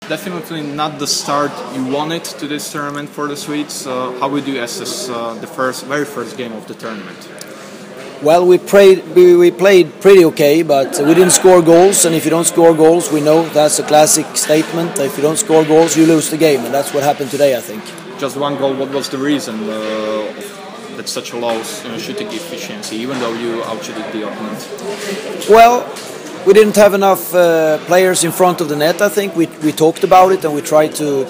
definitely not the start you wanted to this tournament for the Swedes. How would you assess the very first game of the tournament? Well, we played pretty okay, but we didn't score goals, and if you don't score goals, we know that's a classic statement. If you don't score goals, you lose the game, and that's what happened today, I think. Just one goal, what was the reason that's such a low shooting efficiency, even though you outshooted the opponent? Well, we didn't have enough players in front of the net, I think. We talked about it, and we tried to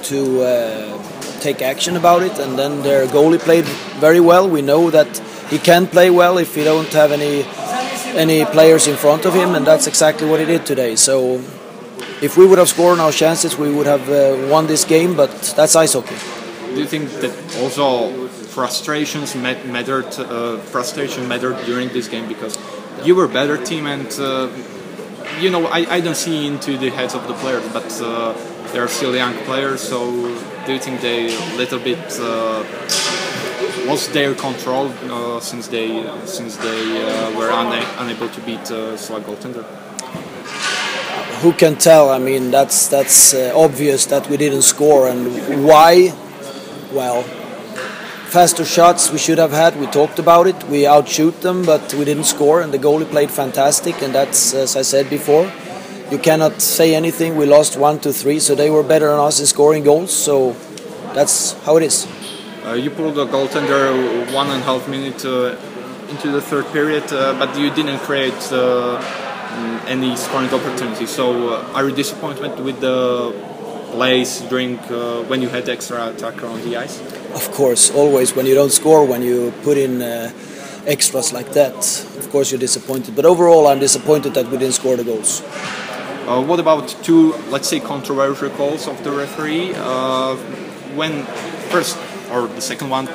take action about it, and then their goalie played very well. We know that he can play well if he don't have any players in front of him, and that's exactly what he did today. So if we would have scored our chances, we would have won this game, but that's ice hockey. Do you think that also frustration mattered during this game, because you were a better team, and I don't see into the heads of the players, but they're still young players, so do you think they little bit lost their control since they were unable to beat Slovak goaltender? Who can tell? I mean, that's obvious that we didn't score, and why? Well, faster shots we should have had. We talked about it. We outshoot them, but we didn't score, and the goalie played fantastic. And that's, as I said before, you cannot say anything. We lost 1-3, so they were better than us in scoring goals. So that's how it is. You pulled a goaltender 1.5 minutes into the third period, but you didn't create any scoring opportunities. So are you disappointed with the plays during when you had extra attacker on the ice? Of course, always when you don't score, when you put in extras like that, of course you're disappointed. But overall, I'm disappointed that we didn't score the goals. What about two, let's say, controversial calls of the referee? When first or the second one,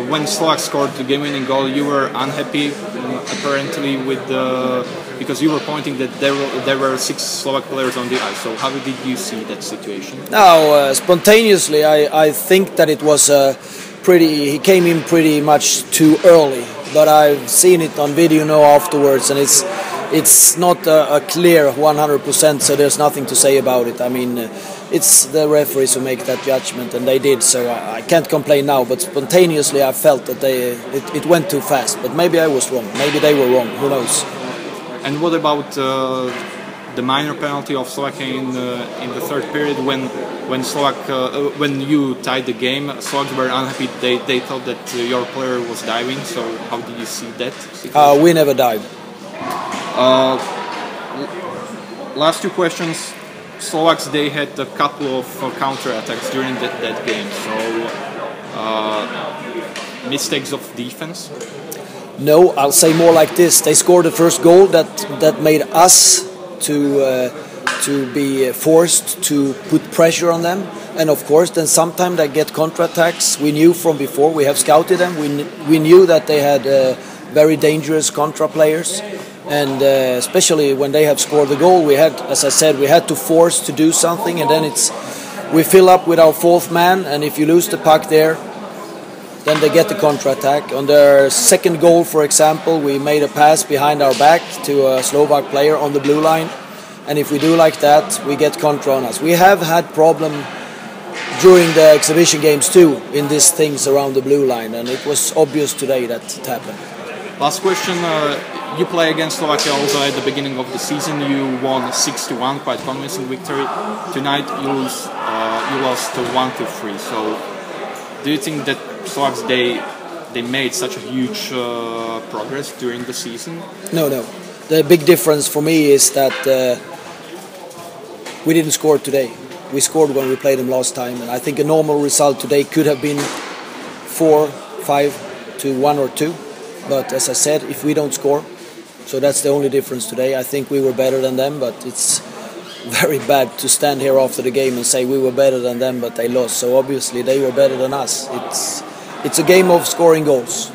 when Slovak scored the game-winning goal, you were unhappy apparently with because you were pointing that there were 6 Slovak players on the ice. So how did you see that situation? Now, spontaneously, I think that it was he came in pretty much too early. But I've seen it on video now afterwards, and it's not a clear 100%. So there's nothing to say about it. I mean, it's the referees who make that judgment, and they did. So I can't complain now. But spontaneously, I felt that it went too fast. But maybe I was wrong. Maybe they were wrong. Who knows? And what about the minor penalty of Slovakia in the third period when you tied the game? Slovaks were unhappy. They thought that your player was diving. So how did you see that situation? We never dived. Last two questions. Slovaks, they had a couple of counter-attacks during that game. So mistakes of defense? No, I'll say more like this. They scored the first goal that made us to be forced to put pressure on them, and of course then sometimes they get counterattacks. We knew from before, we have scouted them, we knew that they had very dangerous contra players, and especially when they have scored the goal, we had, as I said, we had to force to do something, and then we fill up with our fourth man, and if you lose the puck there, then they get the counter-attack. On their second goal, for example, we made a pass behind our back to a Slovak player on the blue line. And if we do like that, we get contra on us. We have had problem during the exhibition games too in these things around the blue line. And it was obvious today that it happened. Last question. You play against Slovakia also at the beginning of the season. You won 6-1, quite convincing victory. Tonight you lost 1-3. So do you think that Slovaks they made such a huge progress during the season? No. The big difference for me is that we didn't score today. We scored when we played them last time, and I think a normal result today could have been 4-5 to 1 or 2. But as I said, if we don't score, so that's the only difference today. I think we were better than them, but it's very bad to stand here after the game and say we were better than them, but they lost. So obviously they were better than us. It's a game of scoring goals.